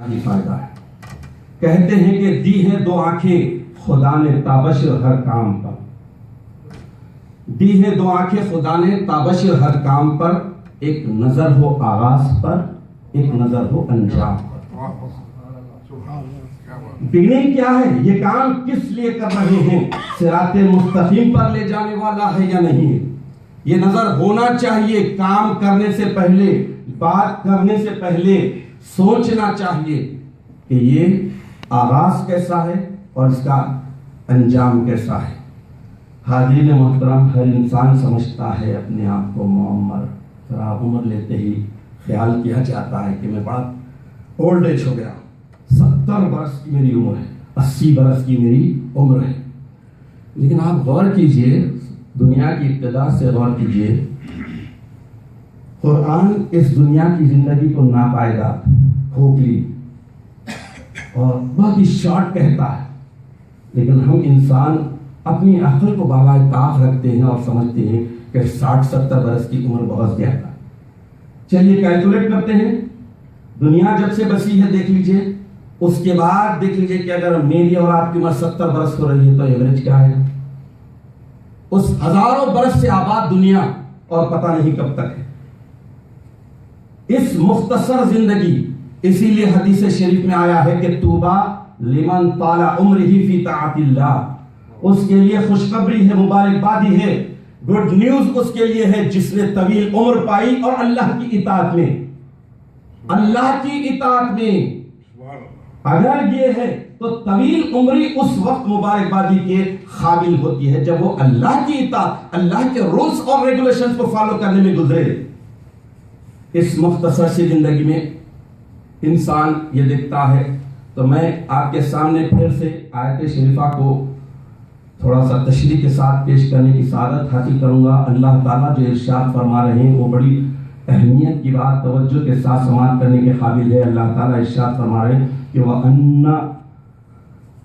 فائدہ ہے. کہتے ہیں کہ دی ہے دو آنکھیں خدا نے تابشر ہر کام پر. دی ہے دو آنکھیں خدا نے تابشر ہر کام پر. ایک نظر ہو آغاز پر، ایک نظر ہو انجام پر. بگننگ کیا ہے؟ یہ کام کس لیے کر رہے ہیں؟ صراط مستقیم پر لے جانے والا ہے یا نہیں ہے؟ یہ نظر ہونا چاہیے. کام کرنے سے پہلے، بات کرنے سے پہلے سوچنا چاہیے کہ یہ آغاز کیسا ہے اور اس کا انجام کیسا ہے. حاضرین محترم، ہر انسان سمجھتا ہے اپنے آپ کو معمر. ذرا عمر لیتے ہی خیال کیا جاتا ہے کہ میں بڑا اولڈ ایج ہو گیا. 70 برس کی میری عمر ہے، 80 برس کی میری عمر ہے. لیکن آپ غور کیجئے، دنیا کی ابتدا سے غور کیجئے. قرآن اس دنیا کی زندگی کو ناپائیدار، کھوکھلی اور بہت ہی شارٹ کہتا ہے. لیکن ہم انسان اپنی عقل کو بالائے طاق رکھتے ہیں اور سمجھتے ہیں کہ 60-70 برس کی عمر بہت زیادہ. چلیے کیلکولیٹ کرتے ہیں. دنیا جب سے بسی ہے دیکھ لیجئے، اس کے بعد دیکھ لیجئے کہ اگر میری اور آپ کی عمر 70 برس ہو رہی ہے تو ایوریج کیا ہے؟ اس ہزاروں برس سے آباد دنیا اور پتہ نہیں کب تک ہے. اس مختصر زندگی، اسی لیے حدیث شریف میں آیا ہے کہ طوبیٰ لمن طال عمرہ فی طاعت اللہ. اس کے لیے خوشخبری ہے، مبارکبادی ہے، گڈ نیوز اس کے لیے ہے جس نے طویل عمر پائی اور اللہ کی اطاعت میں. اللہ کی اطاعت میں اگر یہ ہے تو طویل عمری اس وقت مبارکبادی کے قابل ہوتی ہے جب وہ اللہ کی اطاعت، اللہ کے رولز اور ریگولیشنز کو فالو کرنے میں گزرے. اس مختصر سی زندگی میں انسان یہ دیکھتا ہے. تو میں آپ کے سامنے پھر سے آیت شریفہ کو تھوڑا سا تشریح کے ساتھ پیش کرنے کی سعادت حاصل کروں گا. اللہ تعالیٰ جو ارشاد فرما رہے ہیں وہ بڑی اہمیت کی بات توجہ کے ساتھ سماعت کرنے کے قابل ہے. اللہ تعالیٰ ارشاد فرما رہے ہیں کہ وَأَنَّ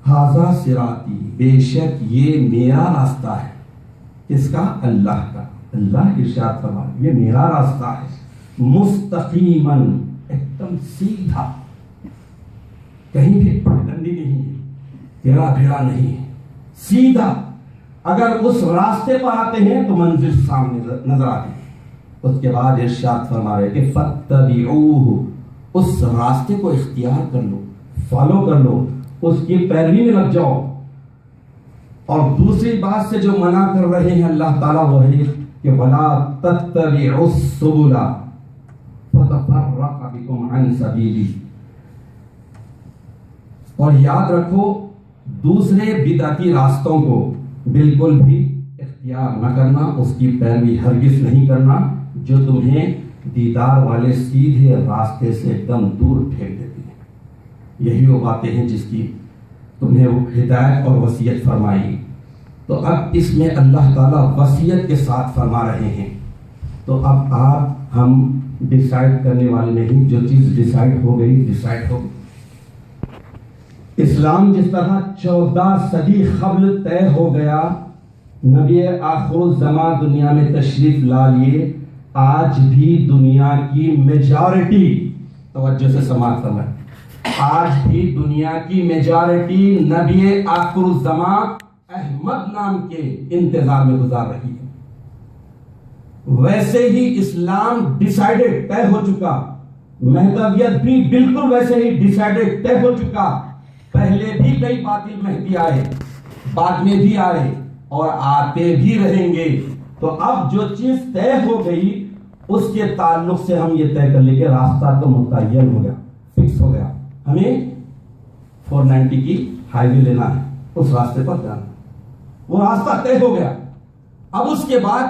هَذَا صِرَاطِي، بے شک یہ میرا راستہ ہے. کس کا؟ اللہ کا. اللہ ارشاد فرما رہے ہیں یہ میرا راستہ ہے. مستقیماً، ایک دم سیدھا، کہیں بھی پٹکندی نہیں ہے، ٹیڑھا بھیڑا نہیں ہے، سیدھا. اگر اس راستے پر آتے ہیں تو منزل سامنے نظر آتی ہے. اس کے بعد ارشاد فرما رہے کہ فَاتَّبِعُوهُ، اس راستے کو اختیار کر لو، فالو کر لو، اس کی پیروی میں لگ جاؤ. اور دوسری بات سے جو منع کر رہے ہیں اللہ تعالیٰ وہ ہے کہ وَلَا تَتَّبِعُوا السُّبُلَ فَتَفَرَّقَ بِكُمْ عَنْ سَبِيلِهِ. اور یاد رکھو دوسرے بدعتی راستوں کو بالکل بھی اختیار نہ کرنا، اس کی پیروی ہرگز نہیں کرنا جو تمہیں دیدار والے سیدھے راستے سے ایک دم دور پھینک دیتی ہیں. یہی وہ باتیں ہیں جس کی تمہیں ہدایت اور وصیت فرمائی. تو اب اس میں اللہ تعالیٰ وصیت کے ساتھ فرما رہے ہیں. تو اب آپ ہم ڈیسائیڈ کرنے والے نہیں، جو چیز ڈیسائیڈ ہو گئی ڈیسائیڈ ہو گئی. اسلام جس طرح 14 صدی قبل طے ہو گیا، نبی آخر الزمان دنیا میں تشریف لا لیے. آج بھی دنیا کی میجارٹی، توجہ سے سماعت فرمائیں، آج بھی دنیا کی میجارٹی نبی آخر الزمان احمد نام کے انتظار میں گزار رہی ہے. ویسے ہی اسلام ڈیسائیڈڈ، طے ہو چکا. مہدویت بھی بالکل ویسے ہی ڈیسائیڈڈ، طے ہو چکا. پہلے بھی کئی باطل مہدی آئے، بعد میں بھی آئے اور آتے بھی رہیں گے. تو اب جو چیز طے ہو گئی اس کے تعلق سے ہم یہ طے کر لیں کہ راستہ تو متعین ہو گیا، فکس ہو گیا. ہمیں 490 کی ہائی وے لینا ہے، اس راستے پر جانا، وہ راستہ طے ہو گیا. اب اس کے بعد،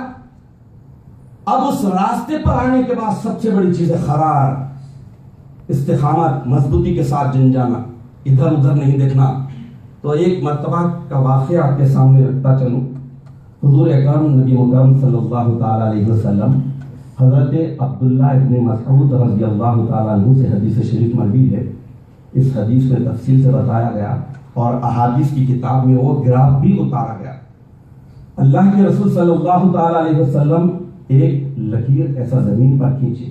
اب اس راستے پر آنے کے بعد سب سے بڑی چیز ہے قرار، استقامت، مضبوطی کے ساتھ جن جانا، ادھر ادھر نہیں دیکھنا. تو ایک مرتبہ کا واقعہ آپ کے سامنے رکھتا چلوں. حضور اکرم نبی مکرم صلی اللہ تعالیٰ علیہ وسلم حضرت عبداللہ ابن مسعود رضی اللہ تعالیٰ عنہ سے حدیث شریف مروی ہے. اس حدیث میں تفصیل سے بتایا گیا اور احادیث کی کتاب میں وہ گراف بھی اتارا گیا. اللہ کے رسول صلی اللہ تعالیٰ علیہ وسلم ایک لکیر ایسا زمین پر کھینچے،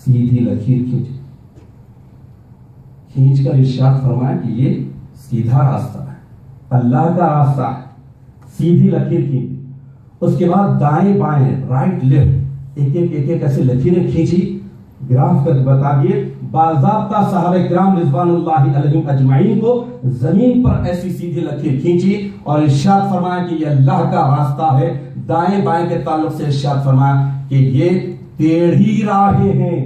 سیدھی لکیر کھینچے. کھینچ کر ارشاد فرمایا کہ یہ سیدھا راستہ ہے، اللہ کا راستہ ہے، سیدھی لکیر کھینچی۔ اس کے بعد دائیں بائیں، رائٹ لیفٹ، ایک ایک ایسے لکیریں کھینچی، گراف کر بتا دیے باضابطہ صحابہ کرام رضوان اللہ علیہم اجمعین کو زمین پر ایسی سیدھی لکیر کھینچی اور ارشاد فرمایا کہ یہ اللہ کا راستہ ہے۔ دائیں بائیں کے تعلق سے ارشاد فرمایا کہ یہ ٹیڑھی راہیں ہیں،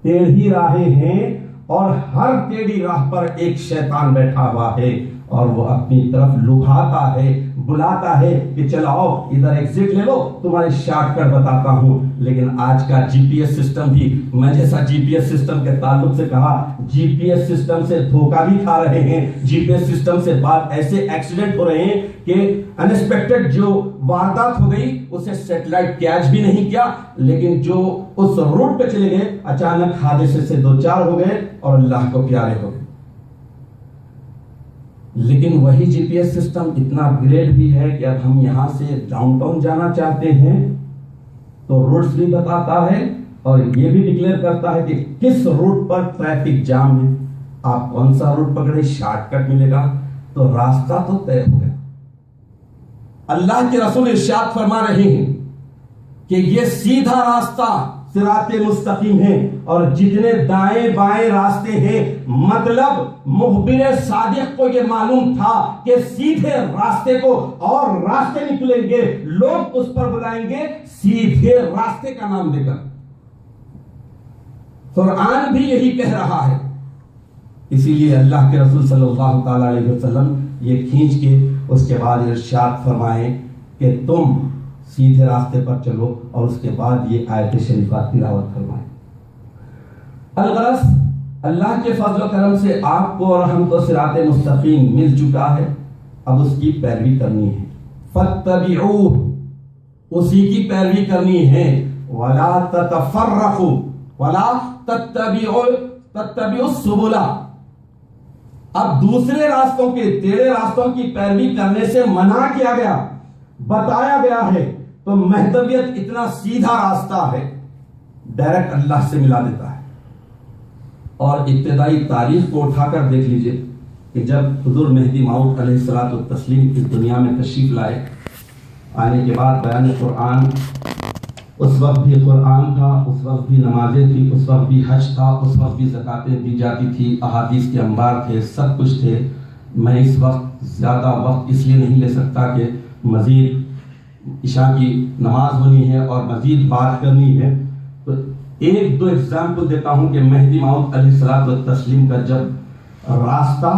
ٹیڑھی راہیں ہیں، اور ہر ٹیڑھی راہ پر ایک شیطان بیٹھا ہوا ہے اور وہ اپنی طرف لبھاتا ہے، بلاتا ہے کہ چلاؤ ادھر ایگزٹ لے لو، تمہارے شارٹ کٹ بتاتا ہوں۔ لیکن آج کا جی پی ایس سسٹم بھی، میں جیسا جی پی ایس سسٹم کے تعلق سے کہا، جی پی ایس سسٹم سے دھوکہ بھی کھا رہے ہیں، جی پی ایس سسٹم سے بعد ایسے ایکسیڈنٹ ہو رہے ہیں کہ انسپیکٹڈ جو واردات ہو گئی اسے سیٹلائٹ کیچ بھی نہیں کیا، لیکن جو اس روٹ پہ چلے گئے اچانک حادثے سے دوچار ہو گئے اور اللہ کو پیارے ہو گئے۔ لیکن وہی جی پی ایس سسٹم اتنا گریڈ بھی ہے کہ اب ہم یہاں سے ڈاؤن ٹاؤن جانا چاہتے ہیں تو روٹس بھی بتاتا ہے اور یہ بھی ڈکلیئر کرتا ہے کہ کس روٹ پر ٹریفک جام ہے، آپ کون سا روٹ پکڑے، شارٹ کٹ ملے گا، تو راستہ تو طے ہو گیا۔ اللہ کے رسول ارشاد فرما رہے ہیں کہ یہ سیدھا راستہ صراط مستقیم ہے، اور جتنے دائیں بائیں راستے ہیں، مطلب مخبر صادق کو یہ معلوم تھا کہ سیدھے راستے کو اور راستے نکلیں گے، لوگ اس پر بلائیں گے سیدھے راستے کا نام دے کر۔ قرآن بھی یہی کہہ رہا ہے، اسی لیے اللہ کے رسول صلی اللہ تعالی علیہ وسلم یہ کھینچ کے اس کے بعد ارشاد فرمائیں کہ تم سیدھے راستے پر چلو، اور اس کے بعد یہ آیت شریفہ تلاوت فرمائیں۔ الغرض اللہ کے فضل و کرم سے آپ کو اور ہم کو صراط مستقیم مل چکا ہے، اب اس کی پیروی کرنی ہے۔ فاتبعوہ، اسی کی پیروی کرنی ہے۔ ولا تتفرقوا ولا تتبعوا السبل، اب دوسرے راستوں کے، ٹیڑھے راستوں کی پیروی کرنے سے منع کیا گیا، بتایا گیا ہے۔ تو مہدویت اتنا سیدھا راستہ ہے، ڈائریکٹ اللہ سے ملا دیتا ہے۔ اور ابتدائی تاریخ کو اٹھا کر دیکھ لیجئے کہ جب حضور مہدی موعود علیہ الصلوۃ والتسلیم اس دنیا میں تشریف لائے، آنے کے بعد بیان قرآن، اس وقت بھی قرآن تھا، اس وقت بھی نمازیں تھی، اس وقت بھی حج تھا، اس وقت بھی زکاتیں دی جاتی تھی، احادیث کے انبار تھے، سب کچھ تھے۔ میں اس وقت زیادہ وقت اس لیے نہیں لے سکتا کہ مزید عشاء کی نماز ہونی ہے اور مزید بات کرنی ہے، تو ایک دو ایگزامپل دیتا ہوں کہ مہدی موعود علیہ الصلوۃ والتسلیم کا جب راستہ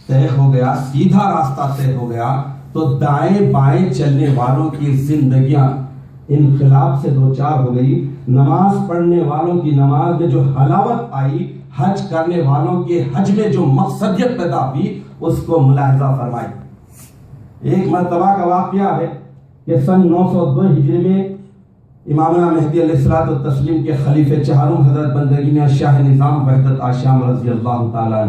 طے ہو گیا، سیدھا راستہ طے ہو گیا، تو دائیں بائیں چلنے والوں کی زندگیاں انقلاب سے دوچار ہو گئی۔ نماز پڑھنے والوں کی نماز میں جو حلاوت آئی، حج کرنے والوں کے حج میں جو مقصدیت پیدا ہوئی، اس کو ملاحظہ فرمائی۔ ایک مرتبہ کا واقعہ ہے کہ سن 902 ہجری میں امامنا مہدی علیہ الصلوۃ والتسلیم کے خلیفہ چہارم حضرت بندگی میں شاہ نظام وحدت آشام رضی اللہ تعالیٰ